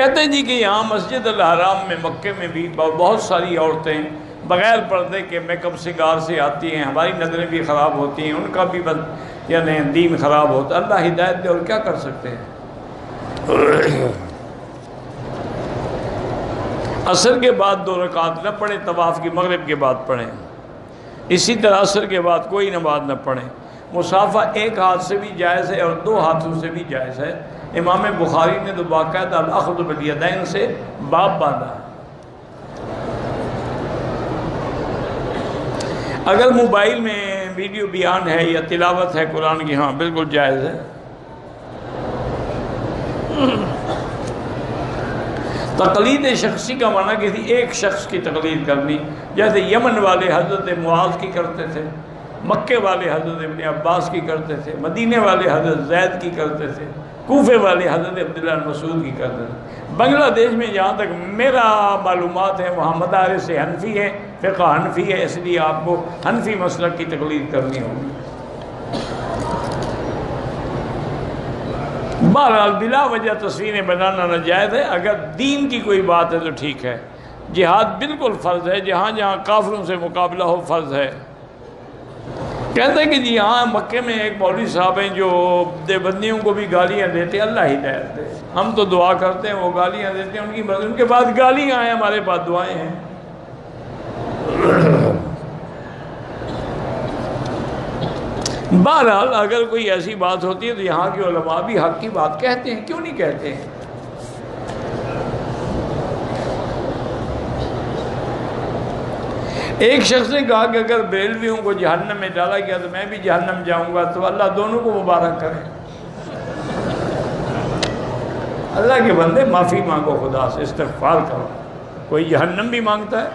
کہتے ہیں جی کہ یہاں مسجد الحرام میں مکے میں بھی بہت ساری عورتیں بغیر پردے کے میک اپ سنگار سے آتی ہیں، ہماری نظریں بھی خراب ہوتی ہیں، ان کا بھی یعنی دین خراب ہوتا ہے۔ اللہ ہدایت دے، اور کیا کر سکتے ہیں۔ عصر کے بعد 2 رکعت نہ پڑھیں، طواف کی مغرب کے بعد پڑھیں، اسی طرح عصر کے بعد کوئی نماز نہ پڑھیں۔ مصافحہ 1 ہاتھ سے بھی جائز ہے اور 2 ہاتھوں سے بھی جائز ہے۔ امام بخاری نے تو باقاعدہ الاخذ بالیدین سے باب باندھا ہے۔ اگر موبائل میں ویڈیو بیان ہے یا تلاوت ہے قرآن کی، ہاں بالکل جائز ہے۔ تقلید شخصی کا معنی کسی ایک شخص کی تقلید کرنی، جیسے یمن والے حضرت معاذ کی کرتے تھے، مکے والے حضرت ابن عباس کی کرتے تھے، مدینے والے حضرت زید کی کرتے تھے، کوفے والے حضرت عبداللہ بن مسعود کی کرتے تھے۔ بنگلہ دیش میں جہاں تک میرا معلومات ہے وہاں مدارس حنفی ہے، فقہ حنفی ہے، اس لیے آپ کو حنفی مسلک کی تقلید کرنی ہوگی۔ بہرحال بلا وجہ تصویریں بنانا ناجائز ہے۔ اگر دین کی کوئی بات ہے تو ٹھیک ہے۔ جہاد بالکل فرض ہے، جہاں جہاں کافروں سے مقابلہ ہو فرض ہے۔ کہتے ہیں کہ جی ہاں مکے میں ایک مولوی صاحب ہیں جو دیوبندیوں کو بھی گالیاں دیتے، اللہ ہدایت دے۔ ہم تو دعا کرتے ہیں، وہ گالیاں دیتے ہیں، ان کے بعد گالیاں ہیں، ہمارے پاس دعائیں ہیں۔ بہرحال اگر کوئی ایسی بات ہوتی ہے تو یہاں کے علماء بھی حق کی بات کہتے ہیں، کیوں نہیں کہتے ہیں؟ ایک شخص نے کہا کہ اگر بریلویوں کو جہنم میں ڈالا گیا تو میں بھی جہنم جاؤں گا، تو اللہ دونوں کو مبارک کرے۔ اللہ کے بندے معافی مانگو، خدا سے استغفار کرو۔ کوئی جہنم بھی مانگتا ہے؟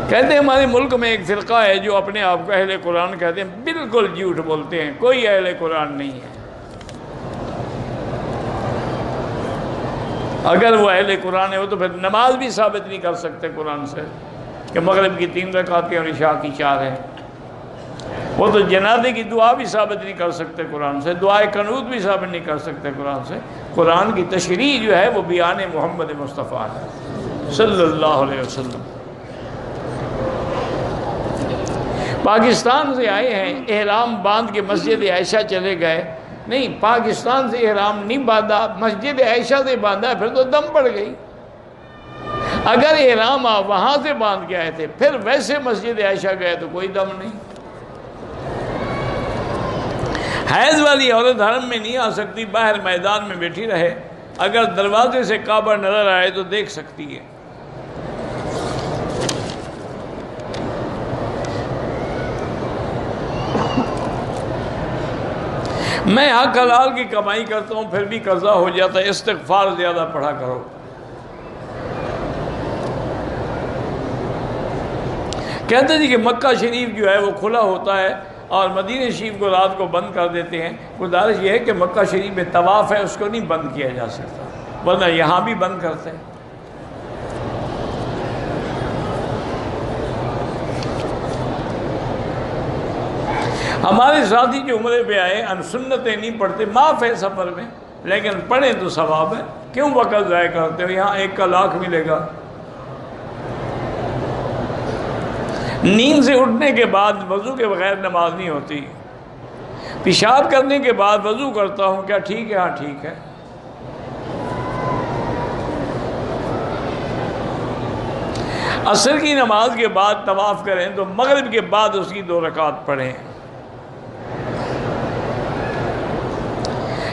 کہتے ہیں ہمارے ملک میں ایک فرقہ ہے جو اپنے آپ کو اہل قرآن کہتے ہیں، بالکل جھوٹ بولتے ہیں، کوئی اہل قرآن نہیں ہے۔ اگر وہ اہل قرآن ہے وہ تو پھر نماز بھی ثابت نہیں کر سکتے قرآن سے کہ مغرب کی 3 رکعتیں اور عشاء کی 4 ہیں۔ وہ تو جنازے کی دعا بھی ثابت نہیں کر سکتے قرآن سے، دعائے قنوت بھی ثابت نہیں کر سکتے قرآن سے۔ قرآن کی تشریح جو ہے وہ بیان محمد مصطفیٰ ہے صلی اللہ علیہ وسلم۔ پاکستان سے آئے ہیں، احرام باندھ کے مسجد عائشہ چلے گئے، نہیں پاکستان سے احرام نہیں باندھا، مسجد عائشہ سے باندھا، پھر تو دم پڑ گئی۔ اگر احرام آپ وہاں سے باندھ کے آئے تھے پھر ویسے مسجد عائشہ گئے تو کوئی دم نہیں۔ حیض والی عورت حرم میں نہیں آ سکتی، باہر میدان میں بیٹھی رہے، اگر دروازے سے کعبہ نظر آئے تو دیکھ سکتی ہے۔ میں حق حلال کی کمائی کرتا ہوں پھر بھی قضا ہو جاتا ہے، استغفار زیادہ پڑھا کرو۔ کہتے ہیں کہ مکہ شریف جو ہے وہ کھلا ہوتا ہے اور مدینہ شریف کو رات کو بند کر دیتے ہیں۔ گزارش یہ ہے کہ مکہ شریف میں طواف ہے اس کو نہیں بند کیا جا سکتا، ورنہ یہاں بھی بند کرتے ہیں۔ ہمارے ساتھی جو عمرے پہ آئے ان سنتیں نہیں پڑھتے، معاف ہے سفر میں، لیکن پڑھیں تو ثواب ہے، کیوں وقت ضائع کرتے ہو؟ یہاں 1 کا لاکھ ملے گا۔ نیند سے اٹھنے کے بعد وضو کے بغیر نماز نہیں ہوتی۔ پیشاب کرنے کے بعد وضو کرتا ہوں، کیا ٹھیک ہے؟ ہاں ٹھیک ہے۔ عصر کی نماز کے بعد طواف کریں تو مغرب کے بعد اس کی 2 رکعت پڑھیں۔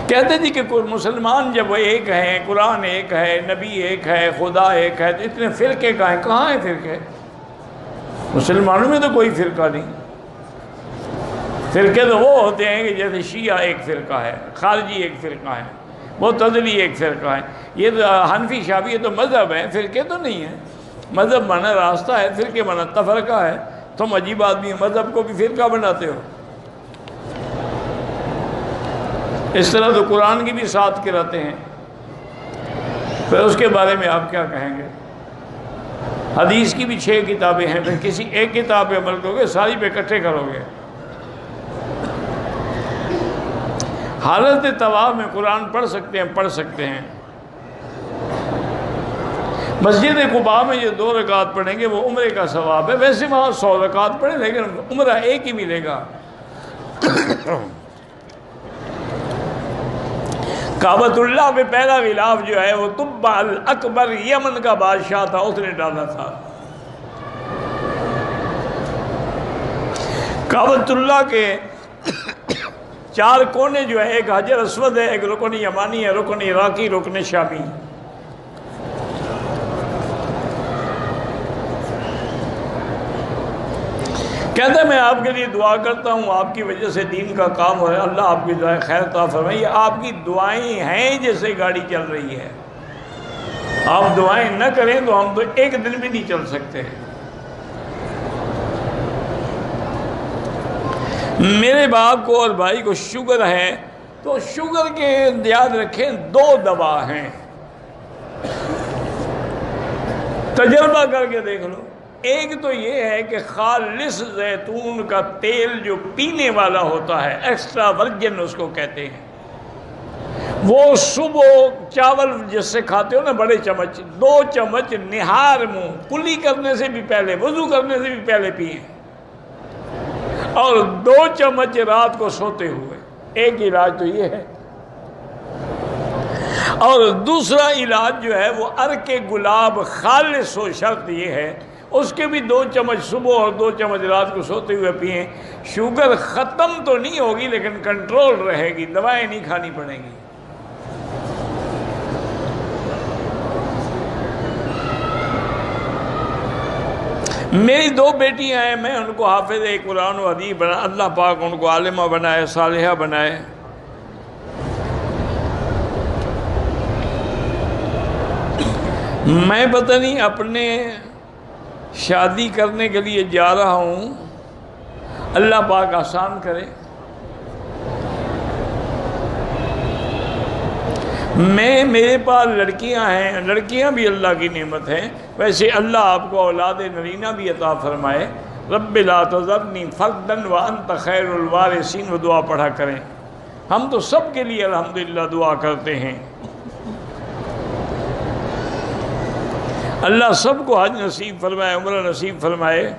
کہتے جی کہ مسلمان جب وہ ایک ہیں، قرآن ایک ہے، نبی ایک ہے، خدا ایک ہے، تو اتنے فرقے کہاں ہیں فرقے؟ مسلمانوں میں تو کوئی فرقہ نہیں۔ فرقے تو وہ ہوتے ہیں کہ جیسے شیعہ ایک فرقہ ہے، خارجی ایک فرقہ ہے، معتزلی ایک فرقہ ہے۔ یہ تو حنفی شافعی تو مذہب ہے، فرقے تو نہیں ہیں۔ مذہب مانا راستہ ہے، فرقے مانا تفرقہ ہے۔ تم عجیب آدمی مذہب کو بھی فرقہ بناتے ہو۔ اس طرح تو قرآن کی بھی ساتھ کراتے ہیں، پھر اس کے بارے میں آپ کیا کہیں گے؟ حدیث کی بھی 6 کتابیں ہیں، پھر کسی ایک کتاب پہ عمل کرو گے، ساری پہ اکٹھے کرو گے۔ حالت طواف میں قرآن پڑھ سکتے ہیں. مسجد قباء میں جو 2 رکعت پڑھیں گے وہ عمرے کا ثواب ہے. ویسے وہاں 100 رکعت پڑھیں لیکن عمرہ ایک ہی ملے گا. کعبۃ اللہ میں پہلا غلاف جو ہے وہ تبع الاکبر یمن کا بادشاہ تھا، اس نے ڈالا تھا. کعبۃ اللہ کے 4 کونے جو ہے، ایک حجر اسود ہے، ایک رکن یمانی ہے، رکن عراقی، رکن شامی. کہتا ہے میں آپ کے لیے دعا کرتا ہوں، آپ کی وجہ سے دین کا کام ہو رہا ہے، اللہ آپ کی دعائیں خیر عطا فرمائے. یہ آپ کی دعائیں ہیں جیسے گاڑی چل رہی ہے. آپ دعائیں نہ کریں تو ہم تو ایک دن بھی نہیں چل سکتے. میرے باپ کو اور بھائی کو شوگر ہے، تو شوگر کے یاد رکھیں 2 دوا ہیں، تجربہ کر کے دیکھ لو. ایک تو یہ ہے کہ خالص زیتون کا تیل جو پینے والا ہوتا ہے، ایکسٹرا ورجن اس کو کہتے ہیں، وہ صبح چاول جس سے کھاتے ہو نا بڑے چمچ، 2 چمچ نہار منہ، کلی کرنے سے بھی پہلے، وضو کرنے سے بھی پہلے پئیں، اور 2 چمچ رات کو سوتے ہوئے. ایک علاج تو یہ ہے. اور دوسرا علاج جو ہے وہ عرق گلاب خالص ہو، شرط یہ ہے اس کے بھی 2 چمچ صبح اور 2 چمچ رات کو سوتے ہوئے پئیں. شوگر ختم تو نہیں ہوگی لیکن کنٹرول رہے گی، دوائیں نہیں کھانی پڑیں گی. میری 2 بیٹیاں ہیں، میں ان کو حافظ قرآن و حدیث بنا، اللہ پاک ان کو عالمہ بنائے، صالحہ بنائے. میں پتہ نہیں اپنے شادی کرنے کے لیے جا رہا ہوں، اللہ پاک آسان کرے. میرے پاس لڑکیاں ہیں، لڑکیاں بھی اللہ کی نعمت ہیں. ویسے اللہ آپ کو اولاد نرینہ بھی عطا فرمائے. رب لا تذرنی فردا وانت خیر الوارثین، وہ دعا پڑھا کریں. ہم تو سب کے لیے الحمدللہ دعا کرتے ہیں. اللہ سب کو حج نصیب فرمائے، عمرہ نصیب فرمائے.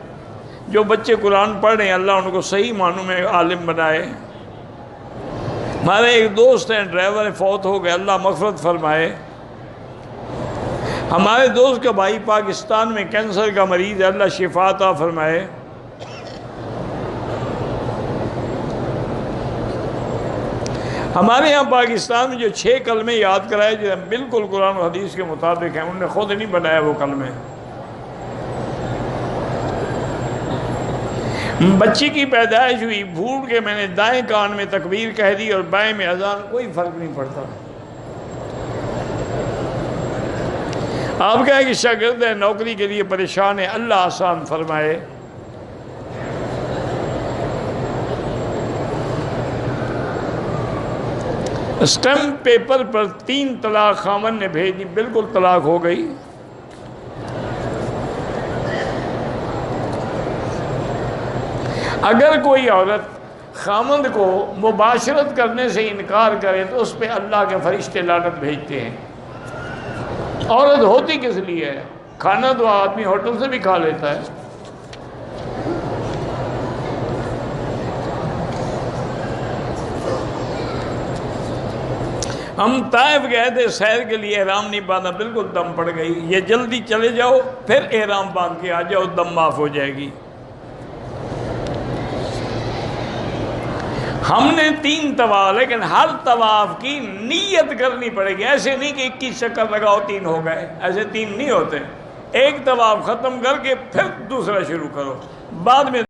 جو بچے قرآن پڑھ رہے ہیں اللہ ان کو صحیح معنوں میں عالم بنائے. ہمارے ایک دوست ہیں، ڈرائیور فوت ہو گئے، اللہ مغفرت فرمائے. ہمارے دوست کا بھائی پاکستان میں کینسر کا مریض ہے، اللہ شفا عطا فرمائے. ہمارے یہاں پاکستان میں جو 6 کلمے یاد کرائے جو بالکل قرآن و حدیث کے مطابق ہیں، انہوں نے خود نہیں بنایا وہ کلمے. بچی کی پیدائش ہوئی، بھول کے میں نے دائیں کان میں تکبیر کہہ دی اور بائیں میں اذان، کوئی فرق نہیں پڑتا. آپ کہیں کہ شاگرد ہے، نوکری کے لیے پریشان ہے، اللہ آسان فرمائے. اسٹمپ پیپر پر 3 طلاق خامن نے بھیج دی، بالکل طلاق ہو گئی. اگر کوئی عورت خامند کو مباشرت کرنے سے انکار کرے تو اس پہ اللہ کے فرشتے لعنت بھیجتے ہیں. عورت ہوتی کس لیے ہے؟ کھانا تو آدمی ہوٹل سے بھی کھا لیتا ہے. ہم طائف گئے تھے سیر کے لیے، احرام نہیں باندھا، بالکل دم پڑ گئی. یہ جلدی چلے جاؤ پھر احرام باندھ کے آ جاؤ، دم معاف ہو جائے گی. ہم نے 3 طواف، لیکن ہر طواف کی نیت کرنی پڑے گی. ایسے نہیں کہ 21 چکر لگاؤ 3 ہو گئے، ایسے 3 نہیں ہوتے. ایک طواف ختم کر کے پھر دوسرا شروع کرو، بعد میں